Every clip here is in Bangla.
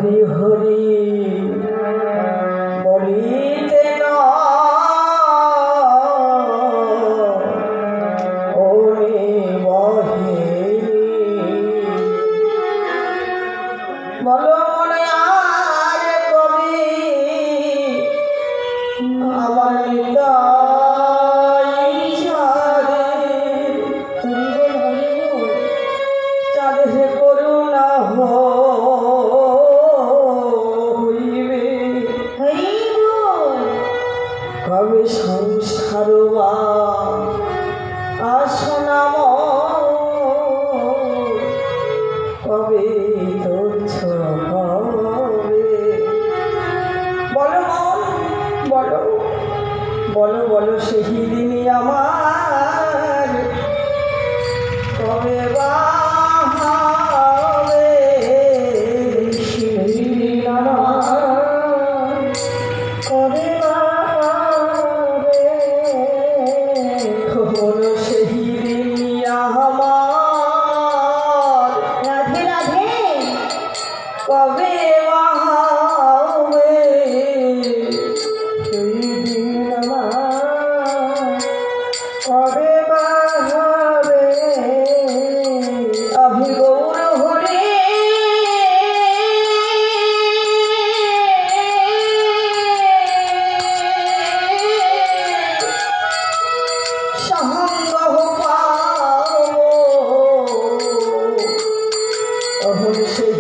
হরি হরি বলিতে না ওরে বহে বলো মনে আর কবি আমার চাঁদে করুণা হইবে কবে সংসার আসনাম কবে তোর হবে বলো বলো বলো বলো সেই দিনই আমার কবে বা কবে হবে সেই দিন আমার কবে হবে অভিগৌর হরে সহঙ্গ পাবো অহন সেই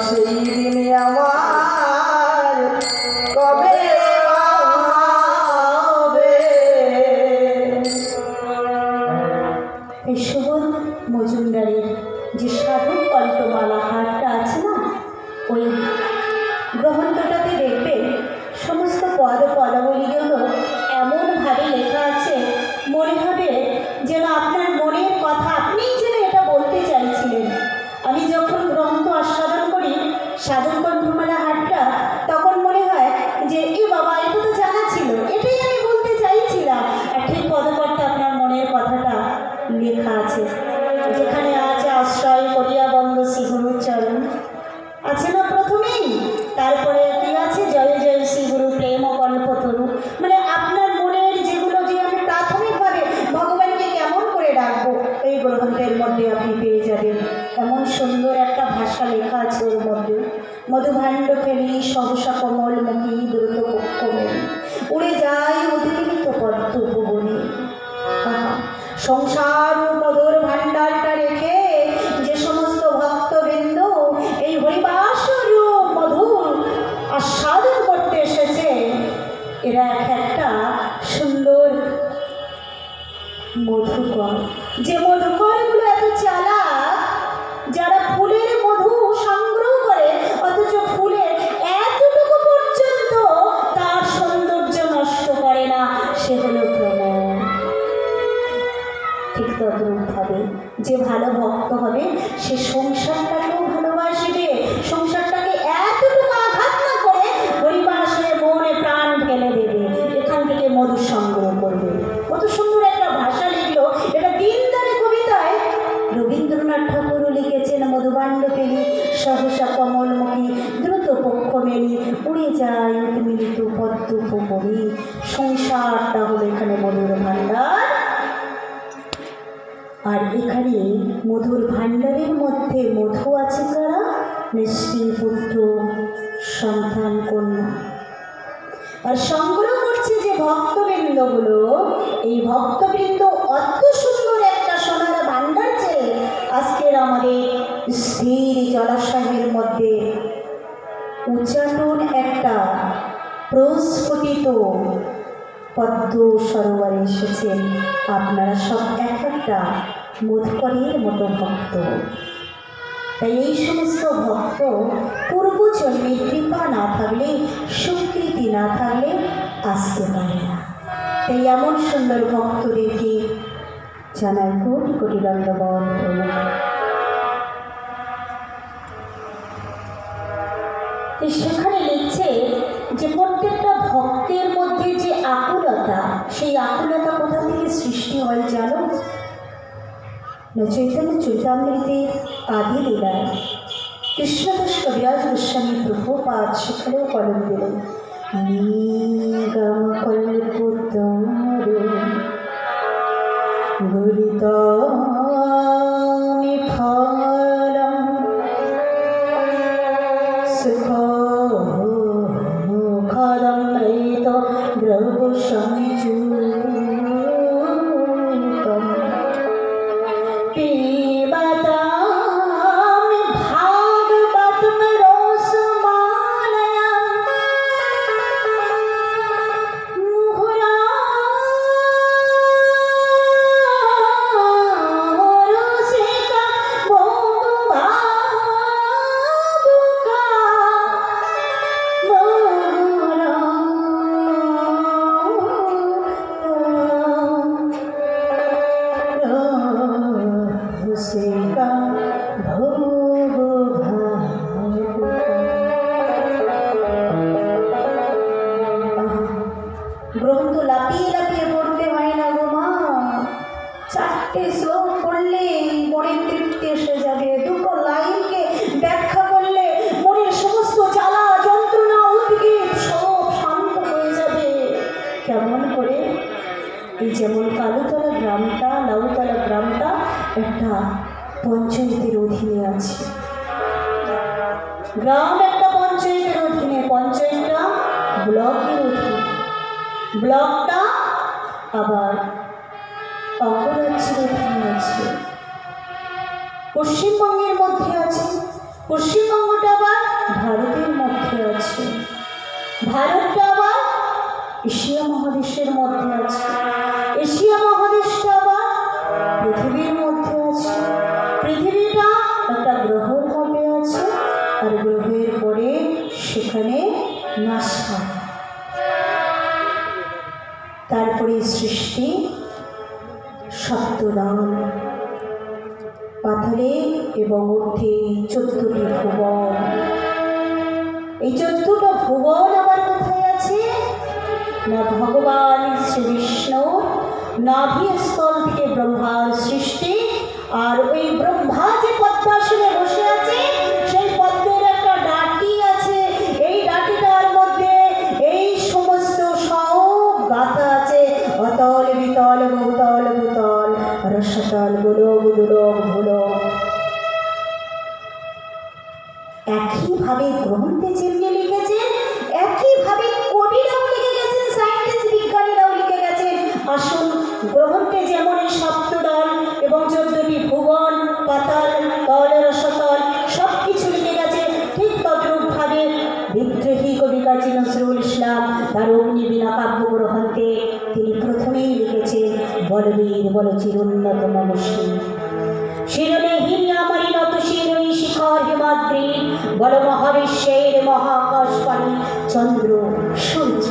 সেই দিনে আমার কবে হবে এই শোভন মজুমদারের যে সাধু কল্পমালা হারটা আছে না, ওই গ্রন্থটাতে দেখবেন সমস্ত পদাবলীগুলো এমনভাবে লেখা আছে, মনে হবে যেন আপনার মনের কথা আপনিই যেন এটা বলতে চাইছিলেন। আমি যখন গ্রন্থ আস্বাদন করি সাধু কল্পমালা হারটা, তখন মনে হয় যে এ বাবা, এটা তো জানা ছিল, এটাই আমি বলতে চাইছিলাম। আর ঠিক পদকর্তা আপনার মনের কথাটা লেখা আছে, যেখানে আছে আশ্রয় করিয়া বন্ধ শ্রী গুরুর চরণ আছে না প্রথমেই, তারপরে কি আছে জয় জয় শ্রী গুরু প্রেম কল্পতরু। মানে আপনার মনের যেগুলো যে আমি প্রাথমিকভাবে ভগবানকে কেমন করে ডাকবো, এই গ্রন্থের মধ্যে আপনি পেয়ে যাবেন। এমন সুন্দর একটা ভাষা লেখা আছে ওর মধ্যে। মধুভাণ্ড ফেরি সহসা কমল মুখী দ্রুত পক্ষ মেরি উড়ে যায় অতিমিলিত পদ্ম ভুবনে। সংসার ও মধুর ভাণ্ডারটা রেখে যে সমস্ত ভক্তবৃন্দ এই হরিবাসর মধুর আস্বাদন করতে এসেছে, এরা একটা সুন্দর মধুকর, যে মধুকরগুলো এত চালাক, যারা ফুলের মধু সংগ্রহ করে অথচ ফুলের এতটুকু পর্যন্ত তার সৌন্দর্য নষ্ট করে না, সে হলো প্রণয়। ঠিক তদ্রূপভাবে যে ভালো ভক্ত হবে সে সংসারটাকেও ভালোবাসবে, সংসারটাকে এতটুকু আঘাত না করে হরিবাসে মনে প্রাণ ঢেলে দেবে, এখান থেকে মধু সংগ্রহ করবে। কত সুন্দর একটা ভাষা লিখলো, এটা দিনদারে কবিতায় রবীন্দ্রনাথ ঠাকুরও লিখেছেন। মধুভাণ্ড ফেলি সহসা কমলমুখী দ্রুত পক্ষ মেলি উড়ে যায় মিলিত পদ্ম পুকুরি। সংসারটা হলো এখানে মধুর ভাণ্ডার, আর এখানে মধুর ভাণ্ডারের মধ্যে মধু আছে যারা নিশ্চিত পুত্র সন্তান কন্যা, আর সংগ্রহ করছে যে ভক্তবৃন্দগুলো, এই ভক্তবৃন্দ অত সুন্দর একটা সোনার ভাণ্ডার চেয়ে আজকের আমাদের স্থির জলাশয়ের মধ্যে উচ্চাটন একটা প্রস্ফুটিত পদ্ম সরোবরে এসেছেন। আপনারা সব এক একটা মধুকরের মতো ভক্ত। তাই এই সমস্ত ভক্ত পূর্বজন্মের কৃপা না থাকলে, স্বীকৃতি না থাকলে আসতে পারে না। তাই এমন সুন্দর ভক্তদেরকে জানাই কোটি কোটি দণ্ডবত প্রণাম। সেখানে লিখছে যে প্রত্যেকটা ভক্তের মধ্যে যে আকুলতা, সেই আকুলতা কোথা থেকে সৃষ্টি হয় জানো? চৈতন্য চৈতামৃতের আদি লীলায় কৃষ্ণদাস কবিরাজ গোস্বামী প্রভুপাদ সেখানেও কলম দিলেন, নিগম কল্পতরু গুরিতানি ফলম সুখমৃত দ্রব সংযুক্তম পিবতামি ভাগবতম রসমালয়ম মুহুরা রসিকা বহুভাবুকা মুহুরা রসিকা গ্রন্থ লাপিয়ে লাপিয়ে পড়তে হয় না গো মা, 4টে শ্লোক পড়লে মনের তৃপ্তি এসে যাবে। 2টো লাইনকে ব্যাখ্যা করলে মনের সমস্ত জ্বালা যন্ত্রণা উদ্বেগ সব শান্ত হয়ে যাবে। কেমন করে? এই যেমন কালুতলা গ্রামটা, লাউতলা গ্রামটা একটা পঞ্চায়েতের অধীনে আছে। গ্রাম একটা পঞ্চায়েতের অধীনে, পঞ্চায়েতটা ব্লকের অধীনে, ব্লকটা আবার অঙ্গরাজ্যের অধীনে আছে, পশ্চিমবঙ্গের মধ্যে আছে। পশ্চিমবঙ্গটা আবার ভারতের মধ্যে আছে, ভারতটা আবার এশিয়া মহাদেশের মধ্যে আছে, এশিয়া মহাদেশটা আবার পৃথিবীর মধ্যে আছে। পৃথিবীটা একটা গ্রহের মধ্যে আছে, আর গ্রহের পরে সেখানে নাসা। তারপরে সৃষ্টি সপ্তদান, পাথরে এবং ঊর্ধ্বে 14টি ভুবন। এই 14টা ভুবন আবার কোথায় আছে? না ভগবান শ্রী বিষ্ণুর নাভিস্থল থেকে ব্রহ্মার সৃষ্টি। আর ওই ব্রহ্মা যে পদ্মাসনে বসে আছে, সেই পদ্মের একটা ডাটি আছে। এই ডাটিটার মধ্যে এই সমস্ত সব গাথা আছে, অতল বিতল বহুতল ভূতল রসতল গোলক দুলক ভুলক। একইভাবে গ্রন্থে যেমনি লিখেছেন, একইভাবে কবিরাও লিখে গেছেন, সায়েন্টিস্ট বিজ্ঞানীরাও লিখে গেছেন। আসুন, গ্রন্থে যেমন এই সপ্তদল এবং 14টি ভুবন, পাতাল, তল, রসতল সব কিছু লিখে গেছে, ঠিক তদ্রূপভাবে বিদ্রোহী কবি কাজী নজরুল ইসলাম তার অগ্নিবীণা কাব্যগ্রন্থে তিনি প্রথমেই লিখেছেন, বলবীর বল চিরুন্নতম মুষ্টি শিরনে হিরিয়ামারি নত শিরই শিখর হিমাদ্রি বল মহাবিশ্বের মহাকাশ পানি চন্দ্র সূর্য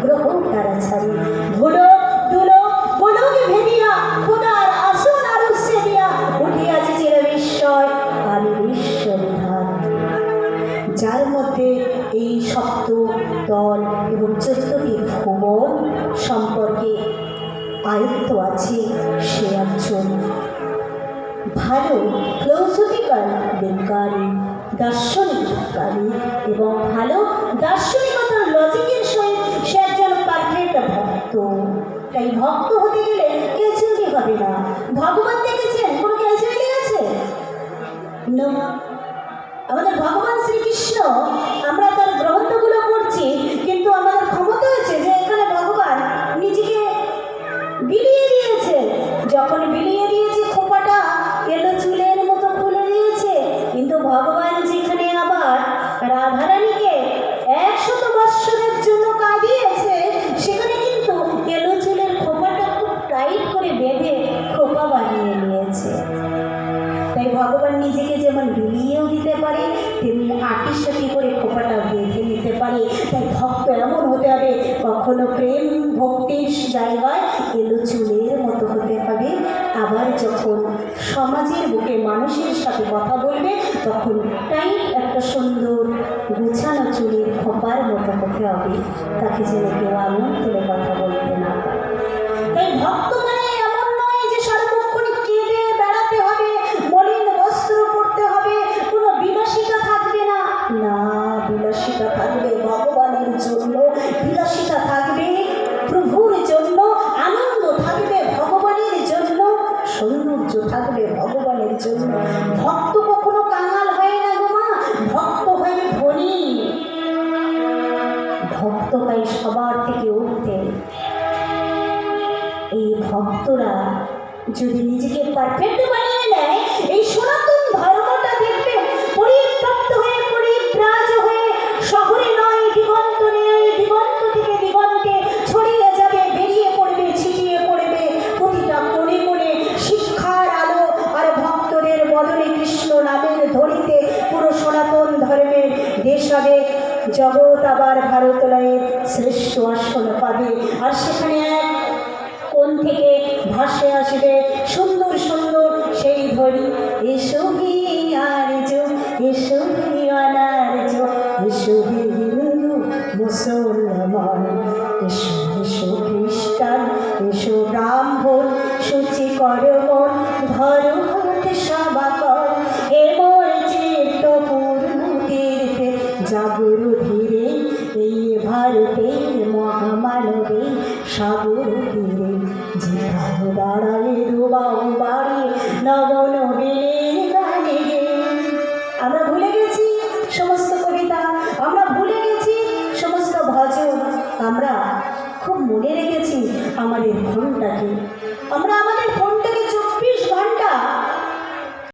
গ্রহ তারা ছাড়ি ধুলো দুলো গোলক ভেদিয়া খোদার আসন আরুষে দিয়া উঠিয়াছে চির বিস্ময় আমি বিশ্ববিধান। যার মধ্যে এই সপ্ত দল এবং 14টি ভুবন সম্পর্কে আয়ত্ত আছে, সে একজন ভালো ফিলোসফিক্যাল বিজ্ঞানী, দার্শনিক বিজ্ঞানী এবং ভালো দার্শনিকতার লজিকের সহিত সে একজন পারফেক্ট ভক্ত। তাই ভক্ত হতে গেলে ক্যাজুয়ালি হবে না। ভগবান দেখেছেন কোনো ক্যাজুয়ালি আছে? না। আমাদের ভগবান শ্রীকৃষ্ণ, আমরা তার গ্রন্থগুলো পড়ছি, কিন্তু আমাদের ক্ষমতা কখনো প্রেম ভক্তির জায়গায় এলো চুলের মতো হতে হবে, আবার যখন সমাজের বুকে মানুষের সাথে কথা বলবে তখন টাইট একটা সুন্দর গুছানো চুলের খোপার মতো হতে হবে, তাকে যেন কেউ আঙুল তুলে কথা বলতে না পারে। তাই ভক্ত মানে এমন নয় যে সার্বক্ষণিক কেঁদে বেড়াতে হবে, মলিন বস্ত্র পরতে হবে, কোনো বিলাসিতা থাকবে না। না, বিলাসিতা থাকবে ভগবানের জন্য, বিলাসিতা থাকবে প্রভুর জন্য, আনন্দ থাকবে ভগবানের জন্য, সৌন্দর্য থাকবে ভগবানের জন্য। ভক্ত কখনো কাঙাল হয় না গো মা, ভক্ত হয় ধনী। ভক্ত হয় সবার থেকে উঠতে। এই ভক্তরা যদি নিজেকে পারফেক্ট বানিয়ে নেয়, এই সনাতন ধর্মটা দেখবে পরিতৃপ্ত হয়ে পরিব্রাজ হয়ে শহরে নয় দিগন্ত নিয়ে দিগন্ত থেকে দিগন্তে ছড়িয়ে যাবে, বেরিয়ে পড়বে, ছিটিয়ে পড়বে প্রতিটা কোণে কোণে শিক্ষার আলো আর ভক্তদের বদলে কৃষ্ণ নামের ধরিতে পুরো সনাতন ধর্মের দেশ হবে। জগৎ আবার ভারতলয়ের শ্রেষ্ঠ আসন পাবে, আর সেখানে এক কোন থেকে ভাসে আসবে সুন্দর সুন্দর সেই ধরি, এসো হি আর্য, এসো হি অনার্য, এসো হি হিন্দু মুসলমান, এসো এসো খ্রিস্টান, এসো ব্রাহ্মণ, সূচি কর মন, ধরো হাতে সভা কর, এ মোর চিত্ত পূর্ণ তীর্থে জাগরু ধীরে, এই ভারতের মহামানবে সাগর তীরে, যেখানে দাঁড়ায় দুবাউ বাড়ি নবনবীনের গানে গে। আমরা ভুলে গেছি সমস্ত কবিতা, আমরা ভুলে গেছি সমস্ত ভজন, আমরা খুব মনে রেখেছি আমাদের ধনটাকে। আমরা